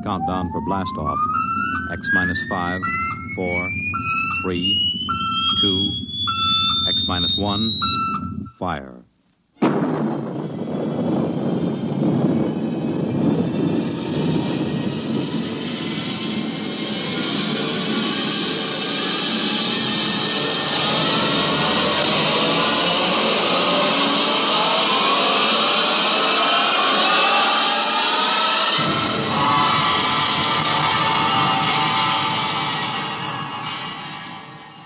Countdown for blast off. X minus 5, 4, 3, 2, X minus 1, fire.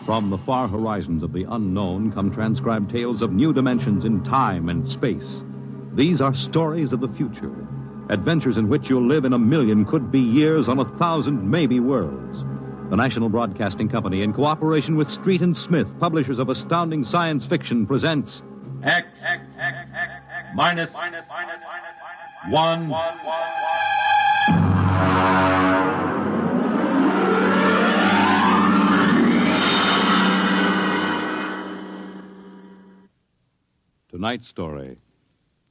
From the far horizons of the unknown come transcribed tales of new dimensions in time and space. These are stories of the future, adventures in which you'll live in a million could-be years on 1,000 maybe worlds. The National Broadcasting Company, in cooperation with Street and Smith, publishers of astounding science fiction, presents X minus 1. Tonight's story,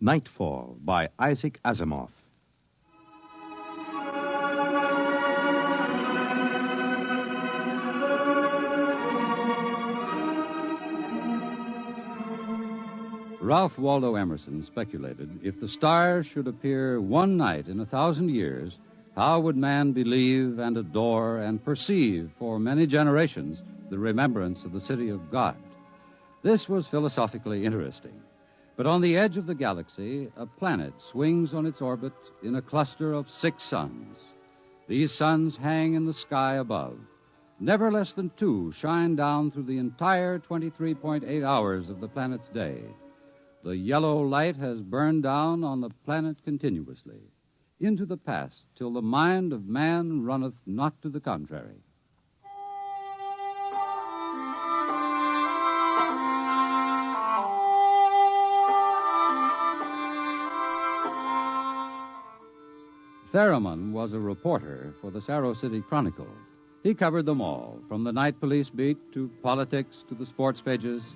Nightfall, by Isaac Asimov. Ralph Waldo Emerson speculated, if the stars should appear one night in 1,000 years, how would man believe and adore and perceive for many generations the remembrance of the city of God? This was philosophically interesting. But on the edge of the galaxy, a planet swings on its orbit in a cluster of 6 suns. These suns hang in the sky above. Never less than 2 shine down through the entire 23.8 hours of the planet's day. The yellow light has burned down on the planet continuously, into the past, till the mind of man runneth not to the contrary. Theremin was a reporter for the Sarro City Chronicle. He covered them all, from the night police beat to politics to the sports pages,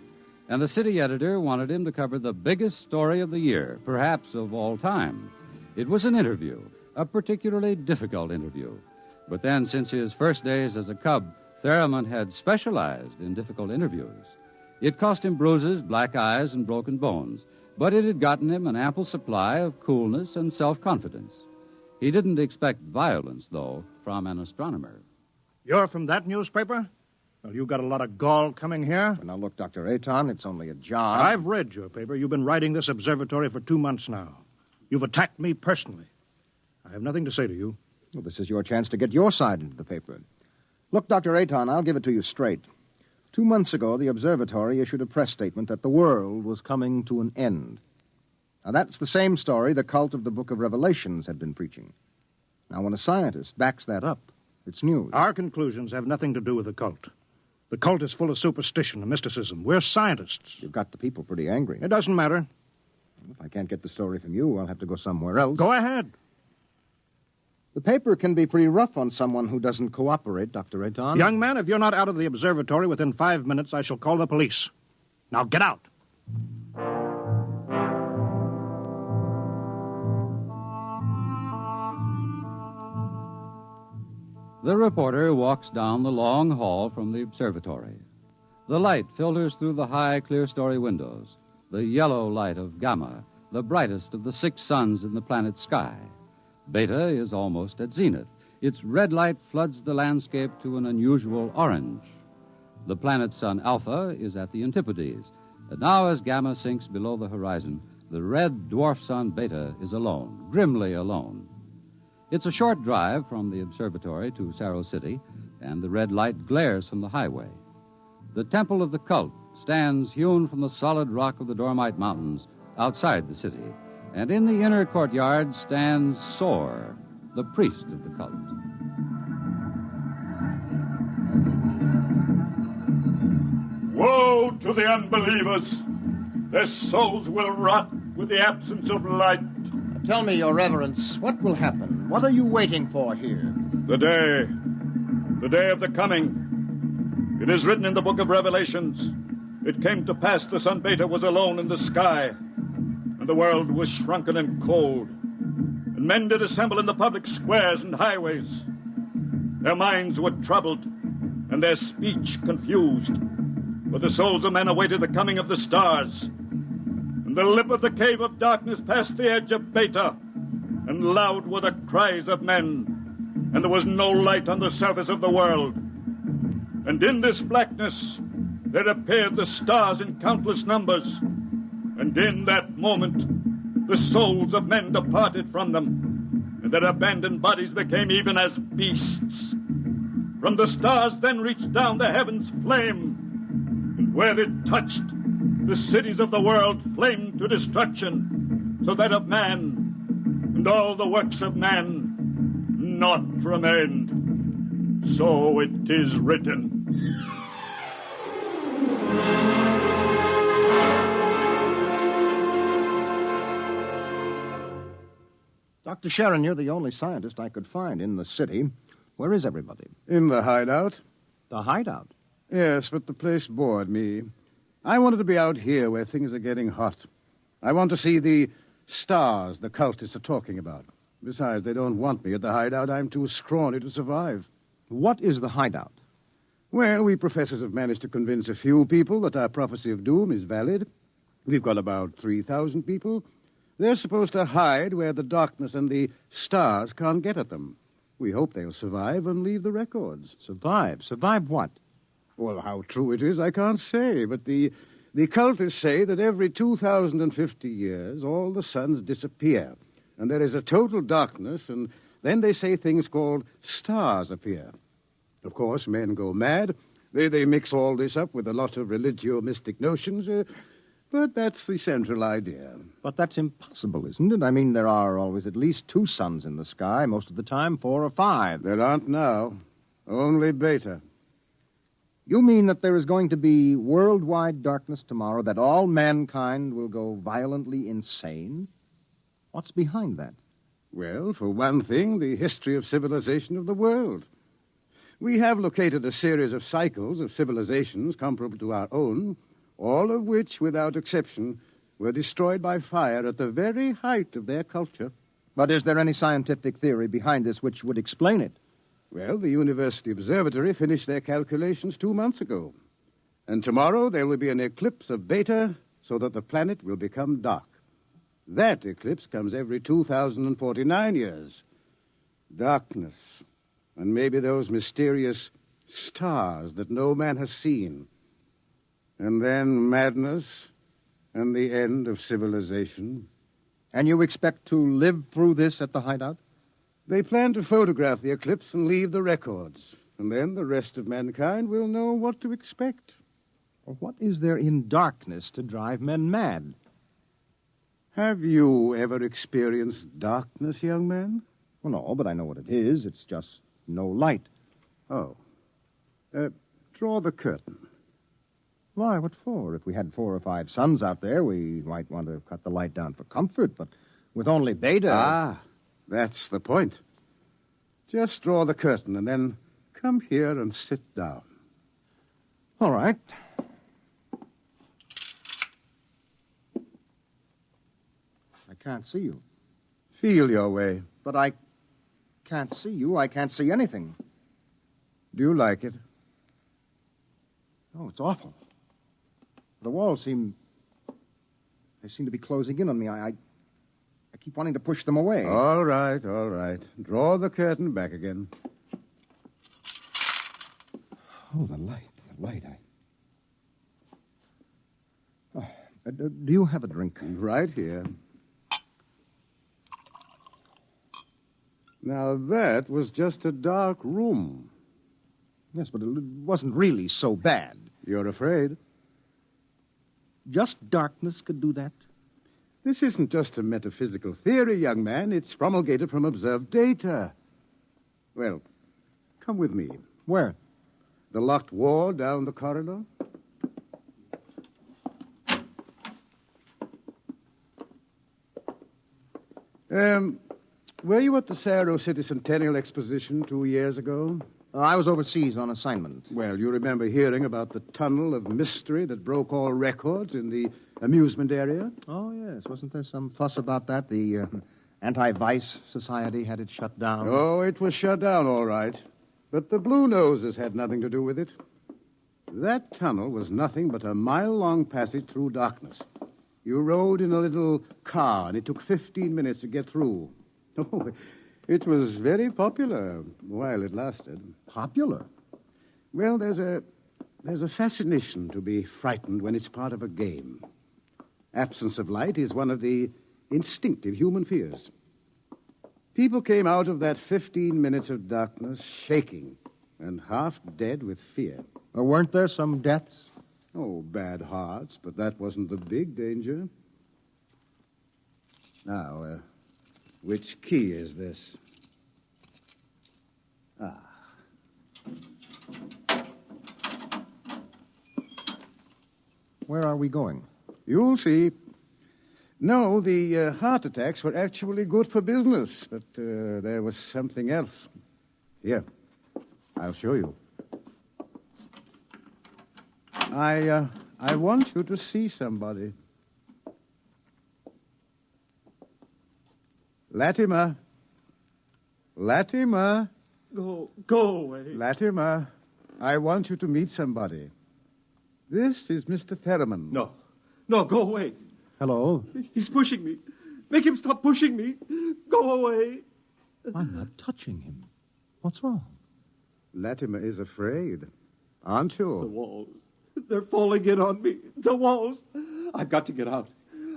and the city editor wanted him to cover the biggest story of the year, perhaps of all time. It was an interview, a particularly difficult interview. But then, since his first days as a cub, Theremin had specialized in difficult interviews. It cost him bruises, black eyes, and broken bones, but it had gotten him an ample supply of coolness and self-confidence. He didn't expect violence, though, from an astronomer. You're from that newspaper? Well, you got a lot of gall coming here. Well, now, look, Dr. Aton, it's only a job. I've read your paper. You've been writing this observatory for 2 months now. You've attacked me personally. I have nothing to say to you. Well, this is your chance to get your side into the paper. Look, Dr. Aton, I'll give it to you straight. 2 months ago, the observatory issued a press statement that the world was coming to an end. Now, that's the same story the cult of the Book of Revelations had been preaching. Now, when a scientist backs that up, it's news. Our conclusions have nothing to do with the cult. The cult is full of superstition and mysticism. We're scientists. You've got the people pretty angry. It doesn't matter. If I can't get the story from you, I'll have to go somewhere else. Go ahead. The paper can be pretty rough on someone who doesn't cooperate, Dr. Aton. Young man, if you're not out of the observatory within 5 minutes, I shall call the police. Now get out. The reporter walks down the long hall from the observatory. The light filters through the high, clear-story windows, the yellow light of Gamma, the brightest of the 6 suns in the planet's sky. Beta is almost at zenith. Its red light floods the landscape to an unusual orange. The planet's sun Alpha is at the antipodes, and now as Gamma sinks below the horizon, the red dwarf sun Beta is alone, grimly alone. It's a short drive from the observatory to Sarro City, and the red light glares from the highway. The temple of the cult stands hewn from the solid rock of the Dormite Mountains outside the city, and in the inner courtyard stands Sor, the priest of the cult. Woe to the unbelievers! Their souls will rot with the absence of light. Tell me, Your Reverence, what will happen? What are you waiting for here? The day of the coming. It is written in the Book of Revelations. It came to pass the sun Beta was alone in the sky, and the world was shrunken and cold. and men did assemble in the public squares and highways. Their minds were troubled, and their speech confused, for the souls of men awaited the coming of the stars. And the lip of the cave of darkness passed the edge of Beta, and loud were the cries of men, and there was no light on the surface of the world. And in this blackness there appeared the stars in countless numbers, and in that moment the souls of men departed from them, and their abandoned bodies became even as beasts. From the stars then reached down the heavens flame, and where it touched, the cities of the world flamed to destruction, so that of man and all the works of man naught remained. So it is written. Dr. Sharon, you're the only scientist I could find in the city. Where is everybody? In the hideout. The hideout? Yes, but the place bored me. I wanted to be out here where things are getting hot. I want to see the stars the cultists are talking about. Besides, they don't want me at the hideout. I'm too scrawny to survive. What is the hideout? Well, we professors have managed to convince a few people that our prophecy of doom is valid. We've got about 3,000 people. They're supposed to hide where the darkness and the stars can't get at them. We hope they'll survive and leave the records. Survive? Survive what? Well, how true it is, I can't say, but the cultists say that every 2,050 years, all the suns disappear, and there is a total darkness, and then they say things called stars appear. Of course, men go mad. They mix all this up with a lot of religio-mystic notions, but that's the central idea. But that's impossible, isn't it? I mean, there are always at least 2 suns in the sky, most of the time 4 or 5. There aren't now. Only Beta. You mean that there is going to be worldwide darkness tomorrow, that all mankind will go violently insane? What's behind that? Well, for one thing, the history of civilization of the world. We have located a series of cycles of civilizations comparable to our own, all of which, without exception, were destroyed by fire at the very height of their culture. But is there any scientific theory behind this which would explain it? Well, the University Observatory finished their calculations 2 months ago. And tomorrow there will be an eclipse of Beta so that the planet will become dark. That eclipse comes every 2,049 years. Darkness, and maybe those mysterious stars that no man has seen. And then madness and the end of civilization. And you expect to live through this at the hideout? They plan to photograph the eclipse and leave the records. And then the rest of mankind will know what to expect. Well, what is there in darkness to drive men mad? Have you ever experienced darkness, young man? Well, no, but I know what it is. It's just no light. Oh. Draw the curtain. Why, what for? If we had 4 or 5 suns out there, we might want to cut the light down for comfort, but with only Beta... Ah, that's the point. Just draw the curtain and then come here and sit down. All right. I can't see you. Feel your way. But I can't see you. I can't see anything. Do you like it? Oh, it's awful. The walls seem to be closing in on me. I keep wanting to push them away. All right, all right. Draw the curtain back again. Oh, the light. Do you have a drink? Right here. Now, that was just a dark room. Yes, but it wasn't really so bad. You're afraid? Just darkness could do that? This isn't just a metaphysical theory, young man. It's promulgated from observed data. Well, come with me. Where? The locked wall down the corridor. Were you at the Cerro City Centennial Exposition 2 years ago? I was overseas on assignment. Well, you remember hearing about the tunnel of mystery that broke all records in the amusement area? Oh, yes. Wasn't there some fuss about that? The Anti-Vice Society had it shut down? Oh, it was shut down, all right. But the Blue Noses had nothing to do with it. That tunnel was nothing but a mile-long passage through darkness. You rode in a little car, and it took 15 minutes to get through. Oh, it was very popular while it lasted. Popular? Well, there's a fascination to be frightened when it's part of a game. Absence of light is one of the instinctive human fears. People came out of that 15 minutes of darkness shaking and half dead with fear. Weren't there some deaths? Oh, bad hearts, but that wasn't the big danger. Now, which key is this? Where are we going? You'll see. No, the heart attacks were actually good for business, but there was something else. Here, I'll show you. I want you to see somebody. Latimer. Latimer. Go away. Latimer, I want you to meet somebody. This is Mr. Theremin. No, go away. Hello? He's pushing me. Make him stop pushing me. Go away. I'm not touching him. What's wrong? Latimer is afraid. Aren't you? The walls. They're falling in on me. The walls. I've got to get out.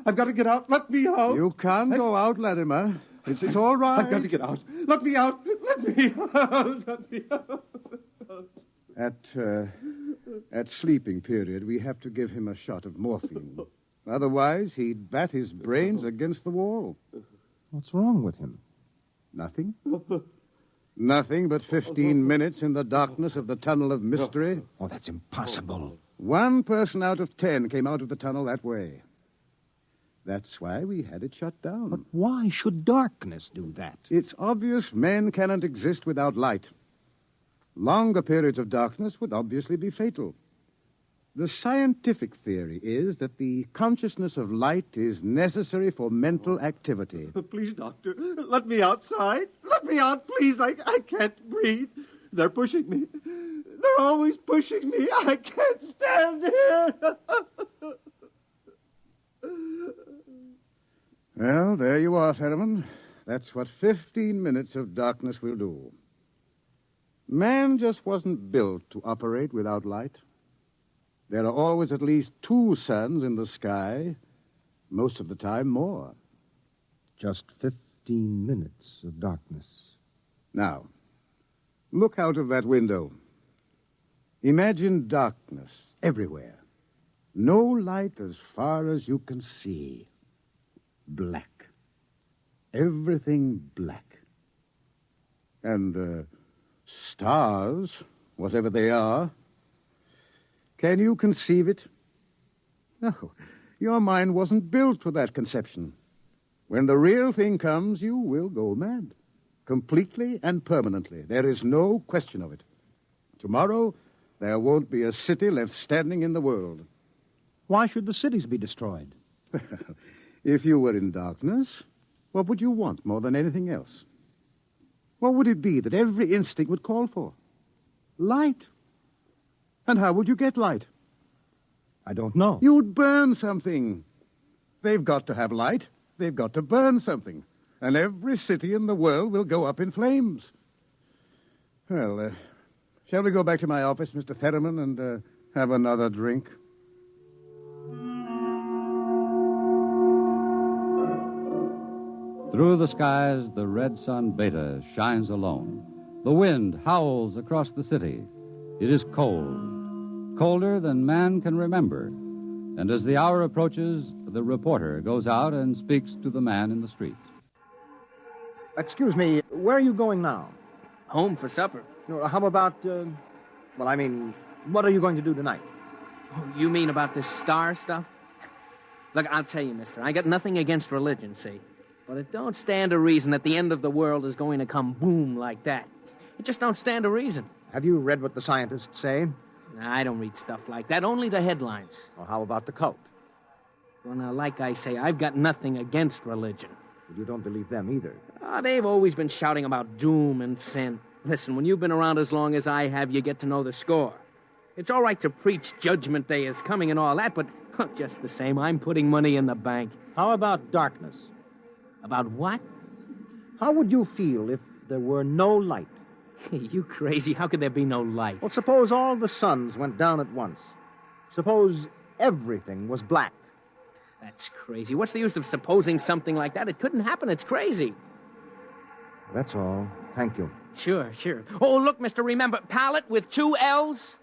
I've got to get out. Let me out. You can't go out, Latimer. It's all right. I've got to get out. Let me out. Let me out. Let me out. At sleeping period, we have to give him a shot of morphine. Otherwise, he'd bat his brains against the wall. What's wrong with him? Nothing. Nothing but 15 minutes in the darkness of the tunnel of mystery. Oh, that's impossible. 1 person out of 10 came out of the tunnel that way. That's why we had it shut down. But why should darkness do that? It's obvious men cannot exist without light. Longer periods of darkness would obviously be fatal. The scientific theory is that the consciousness of light is necessary for mental activity. Please, doctor, let me outside. Let me out, please. I can't breathe. They're pushing me. They're always pushing me. I can't stand here. Well, there you are, Theremin. That's what 15 minutes of darkness will do. Man just wasn't built to operate without light. There are always at least 2 suns in the sky, most of the time more. Just 15 minutes of darkness. Now, look out of that window. Imagine darkness everywhere. No light as far as you can see. Black. Everything black. And, stars, whatever they are. Can you conceive it? No, your mind wasn't built for that conception. When the real thing comes, you will go mad. Completely and permanently. There is no question of it. Tomorrow, there won't be a city left standing in the world. Why should the cities be destroyed? If you were in darkness, what would you want more than anything else? What would it be that every instinct would call for? Light. And how would you get light? I don't know. You'd burn something. They've got to have light. They've got to burn something. And every city in the world will go up in flames. Well, shall we go back to my office, Mr. Theremin, and have another drink? Through the skies, the red sun Beta shines alone. The wind howls across the city. It is cold, colder than man can remember. And as the hour approaches, the reporter goes out and speaks to the man in the street. Excuse me, where are you going now? Home for supper. How about, what are you going to do tonight? Oh, you mean about this star stuff? Look, I'll tell you, mister, I got nothing against religion, see? But it don't stand to reason that the end of the world is going to come boom like that. It just don't stand to reason. Have you read what the scientists say? I don't read stuff like that, only the headlines. Well, how about the cult? Well, now, like I say, I've got nothing against religion. But you don't believe them either. They've always been shouting about doom and sin. Listen, when you've been around as long as I have, you get to know the score. It's all right to preach Judgment Day is coming and all that, but just the same, I'm putting money in the bank. How about darkness? About what? How would you feel if there were no light? You crazy. How could there be no light? Well, suppose all the suns went down at once. Suppose everything was black. That's crazy. What's the use of supposing something like that? It couldn't happen. It's crazy. That's all. Thank you. Sure. Oh, look, mister, remember, pallet with 2 L's?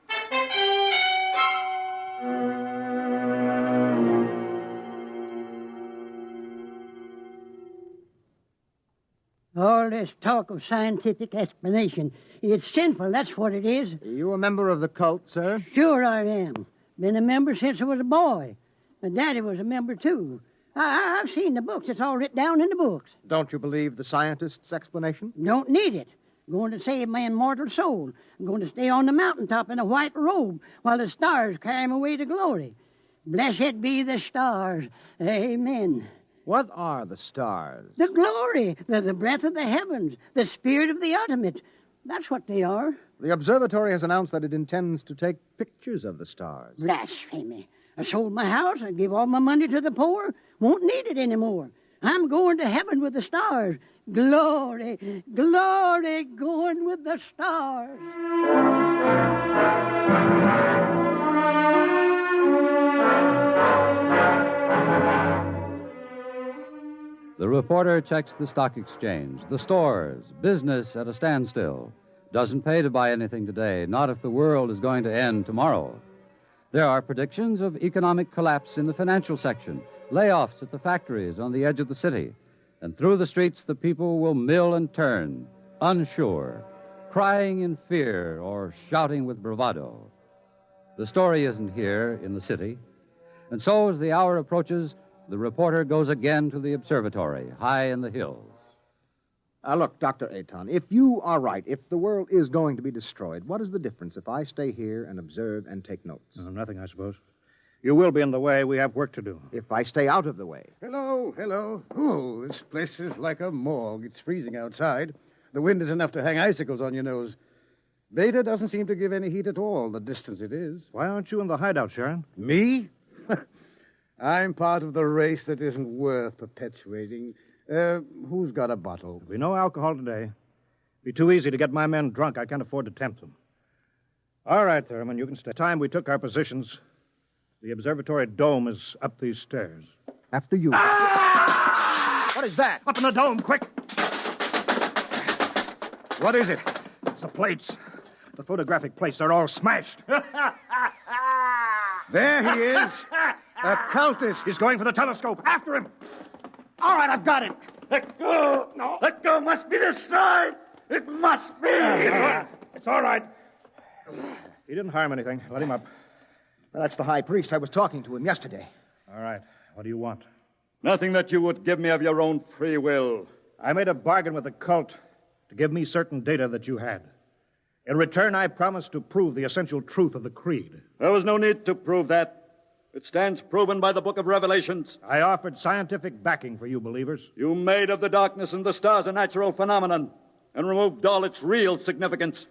All this talk of scientific explanation, it's sinful, that's what it is. Are you a member of the cult, sir? Sure I am. Been a member since I was a boy. My daddy was a member, too. I've seen the books. It's all written down in the books. Don't you believe the scientist's explanation? Don't need it. Going to save my immortal soul. I'm going to stay on the mountaintop in a white robe while the stars carry me away to glory. Blessed be the stars. Amen. What are the stars? The glory, the breath of the heavens, the spirit of the ultimate. That's what they are. The observatory has announced that it intends to take pictures of the stars. Blasphemy. I sold my house. I gave all my money to the poor. Won't need it anymore. I'm going to heaven with the stars. Glory, glory, going with the stars. The reporter checks the stock exchange, the stores, business at a standstill. Doesn't pay to buy anything today, not if the world is going to end tomorrow. There are predictions of economic collapse in the financial section, layoffs at the factories on the edge of the city, and through the streets the people will mill and turn, unsure, crying in fear or shouting with bravado. The story isn't here in the city, and so as the hour approaches, the reporter goes again to the observatory, high in the hills. Look, Dr. Aton, if you are right, if the world is going to be destroyed, what is the difference if I stay here and observe and take notes? Nothing, I suppose. You will be in the way. We have work to do. If I stay out of the way. Hello. Oh, this place is like a morgue. It's freezing outside. The wind is enough to hang icicles on your nose. Beta doesn't seem to give any heat at all, the distance it is. Why aren't you in the hideout, Sharon? Me? I'm part of the race that isn't worth perpetuating. Who's got a bottle? There'll be no alcohol today. Be too easy to get my men drunk. I can't afford to tempt them. All right, Thurman, you can stay. Time we took our positions, the observatory dome is up these stairs. After you. Ah! What is that? Up in the dome, quick! What is it? It's the plates. The photographic plates are all smashed. There he is. A cultist. He's going for the telescope. After him. All right, I've got him. Let go! No. Let go! Must be destroyed! It must be! It's all right. He didn't harm anything. Let him up. Well, that's the high priest. I was talking to him yesterday. All right. What do you want? Nothing that you would give me of your own free will. I made a bargain with the cult to give me certain data that you had. In return, I promised to prove the essential truth of the creed. There was no need to prove that. It stands proven by the book of Revelations. I offered scientific backing for you believers. You made of the darkness and the stars a natural phenomenon and removed all its real significance.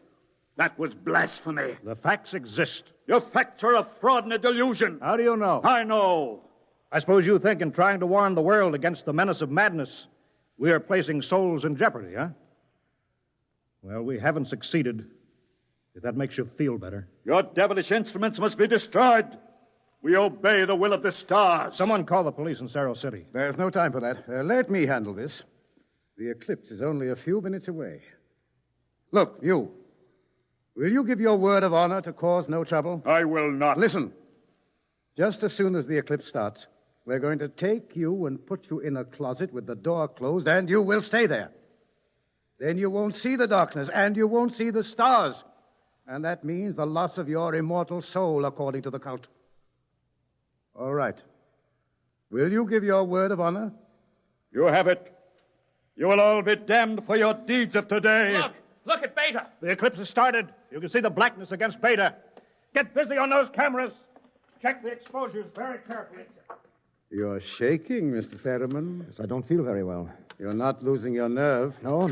That was blasphemy. The facts exist. Your facts are a fraud and a delusion. How do you know? I know. I suppose you think in trying to warn the world against the menace of madness, we are placing souls in jeopardy, huh? Well, we haven't succeeded, if that makes you feel better. Your devilish instruments must be destroyed. We obey the will of the stars. Someone call the police in Cerro City. There's no time for that. Let me handle this. The eclipse is only a few minutes away. Look, you. Will you give your word of honor to cause no trouble? I will not. Listen. Just as soon as the eclipse starts, we're going to take you and put you in a closet with the door closed, and you will stay there. Then you won't see the darkness, and you won't see the stars. And that means the loss of your immortal soul, according to the cult. All right. Will you give your word of honor? You have it. You will all be damned for your deeds of today. Look at Beta. The eclipse has started. You can see the blackness against Beta. Get busy on those cameras. Check the exposures very carefully. You're shaking, Mr. Theremin. Yes, I don't feel very well. You're not losing your nerve. No,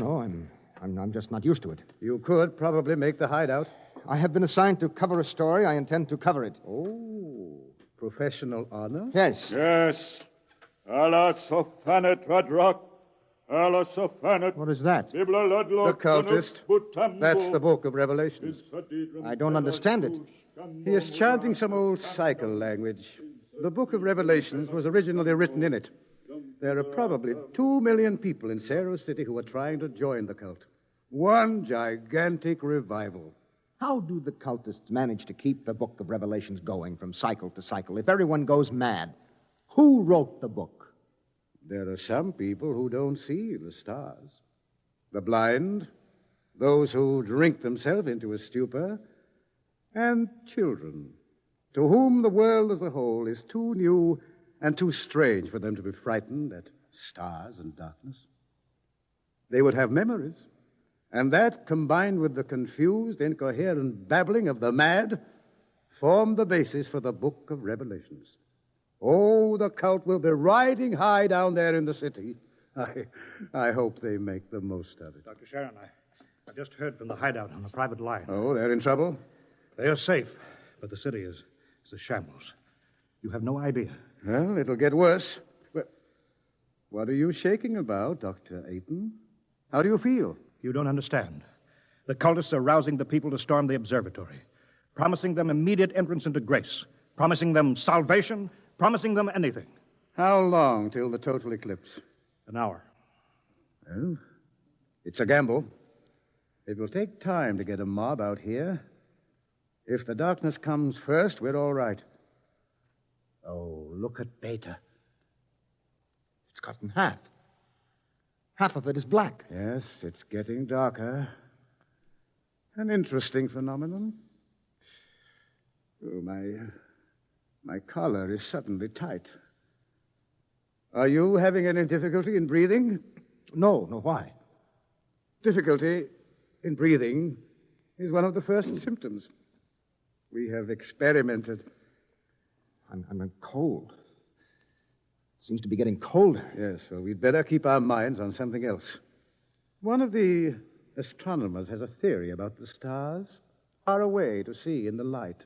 I'm just not used to it. You could probably make the hideout. I have been assigned to cover a story. I intend to cover it. Oh, professional honor? Yes. Yes. Allah sofanet radrak. Allah sofanet. What is that? The cultist. That's the book of Revelations. I don't understand it. He is chanting some old cycle language. The book of Revelations was originally written in it. There are probably 2 million people in Cerro City who are trying to join the cult. One gigantic revival. How do the cultists manage to keep the book of Revelations going from cycle to cycle if everyone goes mad? Who wrote the book? There are some people who don't see the stars. The blind, those who drink themselves into a stupor, and children, to whom the world as a whole is too new and too strange for them to be frightened at stars and darkness. They would have memories, and that, combined with the confused, incoherent babbling of the mad, form the basis for the book of Revelations. Oh, the cult will be riding high down there in the city. I hope they make the most of it. Dr. Sharon, I've just heard from the hideout on the private line. Oh, they're in trouble? They are safe, but the city is a shambles. You have no idea. Well, it'll get worse. What are you shaking about, Dr. Ayton? How do you feel? You don't understand. The cultists are rousing the people to storm the observatory, promising them immediate entrance into grace, promising them salvation, promising them anything. How long till the total eclipse? An hour. Well, it's a gamble. It will take time to get a mob out here. If the darkness comes first, we're all right. Oh, look at Beta. It's cut in half. Half of it is black. Yes, it's getting darker. An interesting phenomenon. Oh, my collar is suddenly tight. Are you having any difficulty in breathing? No, why? Difficulty in breathing is one of the first symptoms. We have experimented. I'm cold. It seems to be getting colder. Yes, well, we'd better keep our minds on something else. One of the astronomers has a theory about the stars, far away to see in the light.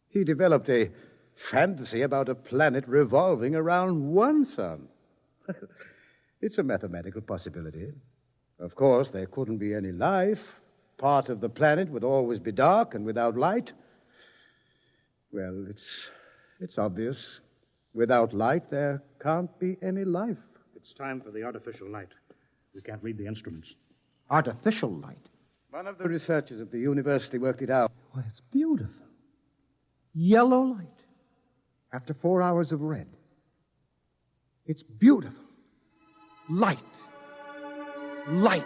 He developed a fantasy about a planet revolving around one sun. It's a mathematical possibility. Of course, there couldn't be any life. Part of the planet would always be dark and without light. Well, it's obvious. Without light, there can't be any life. It's time for the artificial light. We can't read the instruments. Artificial light? One of the researchers at the university worked it out. Why, it's beautiful. Yellow light. After 4 hours of red. It's beautiful. Light. Light.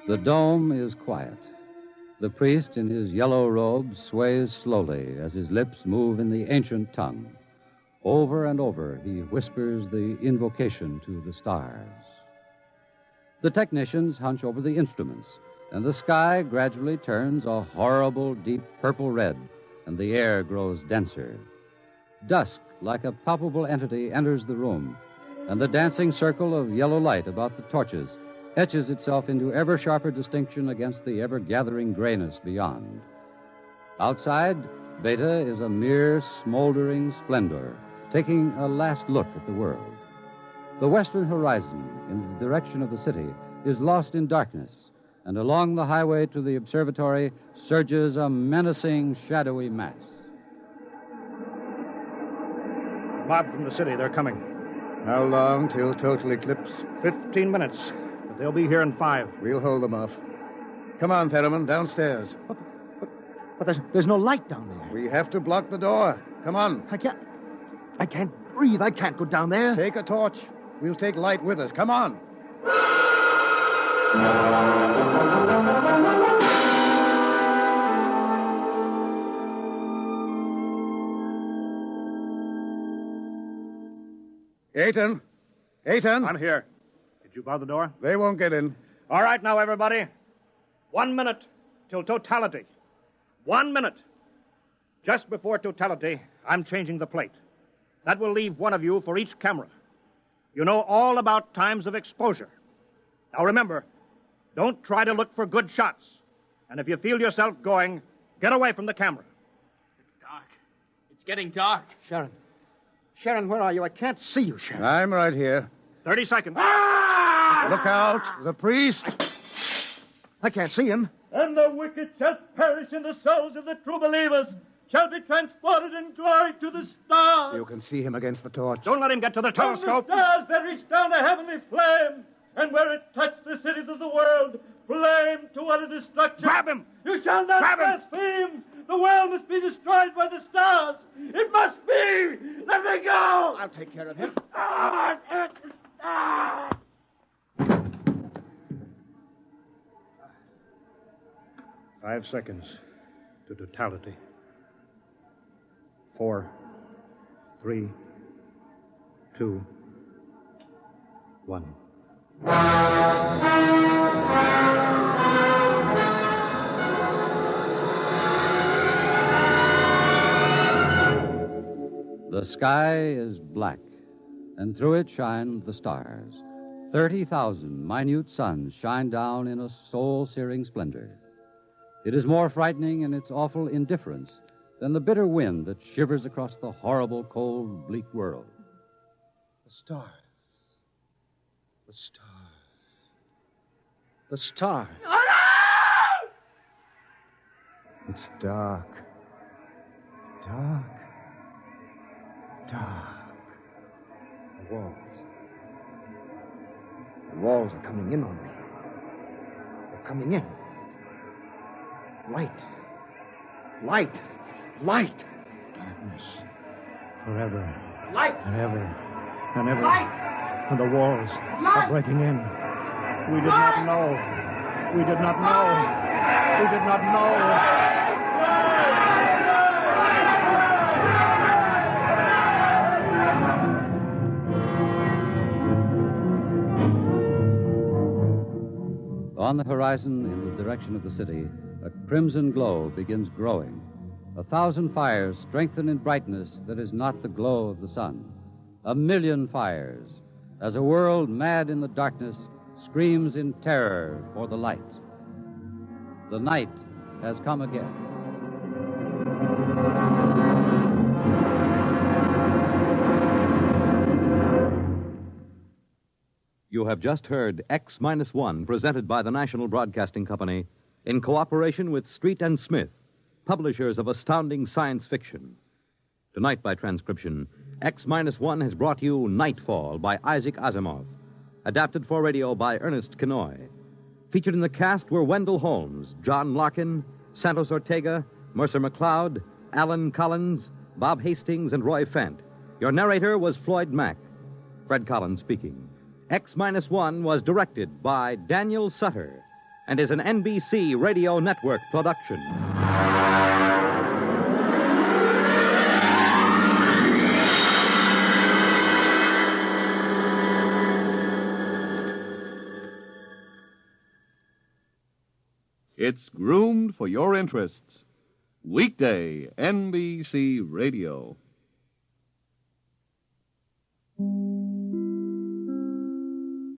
The dome is quiet. The priest in his yellow robe sways slowly as his lips move in the ancient tongue. Over and over, he whispers the invocation to the stars. The technicians hunch over the instruments, and the sky gradually turns a horrible deep purple red, and the air grows denser. Dusk, like a palpable entity, enters the room, and the dancing circle of yellow light about the torches etches itself into ever sharper distinction against the ever-gathering grayness beyond. Outside, Beta is a mere smoldering splendor, taking a last look at the world. The western horizon, in the direction of the city, is lost in darkness, and along the highway to the observatory surges a menacing, shadowy mass. The mob from the city, they're coming. How long till total eclipse? 15 minutes. But they'll be here in 5. We'll hold them off. Come on, Theremin, downstairs. But there's no light down there. We have to block the door. Come on. I can't breathe. I can't go down there. Take a torch. We'll take light with us. Come on. Ayton. I'm here. Did you bar the door? They won't get in. All right, now, everybody. 1 minute till totality. 1 minute. Just before totality, I'm changing the plate. That will leave one of you for each camera. You know all about times of exposure. Now remember, don't try to look for good shots. And if you feel yourself going, get away from the camera. It's dark. It's getting dark. Sharon. Sharon, where are you? I can't see you, Sharon. I'm right here. 30 seconds. Look out, the priest. I can't see him. And the wicked shall perish, and the souls of the true believers shall be transported in glory to the stars. You can see him against the torch. Don't let him get to the From the telescope. stars there reached down a heavenly flame, and where it touched the cities of the world, flame to utter destruction. Grab him! You shall not Grab him! blaspheme! The world must be destroyed by the stars! It must be! Let me go! I'll take care of him. Stars! The stars! 5 seconds to totality. 4, 3, 2, 1. The sky is black, and through it shine the stars. 30,000 minute suns shine down in a soul-searing splendor. It is more frightening in its awful indifference than the bitter wind that shivers across the horrible, cold, bleak world. The stars. The stars. The stars. Oh, no! It's dark. Dark. Dark. The walls. The walls are coming in on me. They're coming in. Light. Light. Light. Darkness. Forever. Light. And ever. And ever. Light. And the walls Light. are breaking in. We did not know. We did not know. We did not know. On the horizon, in the direction of the city, a crimson glow begins growing. 1,000 fires strengthen in brightness that is not the glow of the sun. 1,000,000 fires, as a world mad in the darkness screams in terror for the light. The night has come again. You have just heard X-1, presented by the National Broadcasting Company in cooperation with Street and Smith, publishers of astounding science fiction. Tonight, by transcription, X-1 has brought you Nightfall by Isaac Asimov, adapted for radio by Ernest Kenoy. Featured in the cast were Wendell Holmes, John Larkin, Santos Ortega, Mercer McLeod, Alan Collins, Bob Hastings, and Roy Fent. Your narrator was Floyd Mack. Fred Collins speaking. X-1 was directed by Daniel Sutter and is an NBC Radio Network production. It's groomed for your interests. Weekday NBC Radio.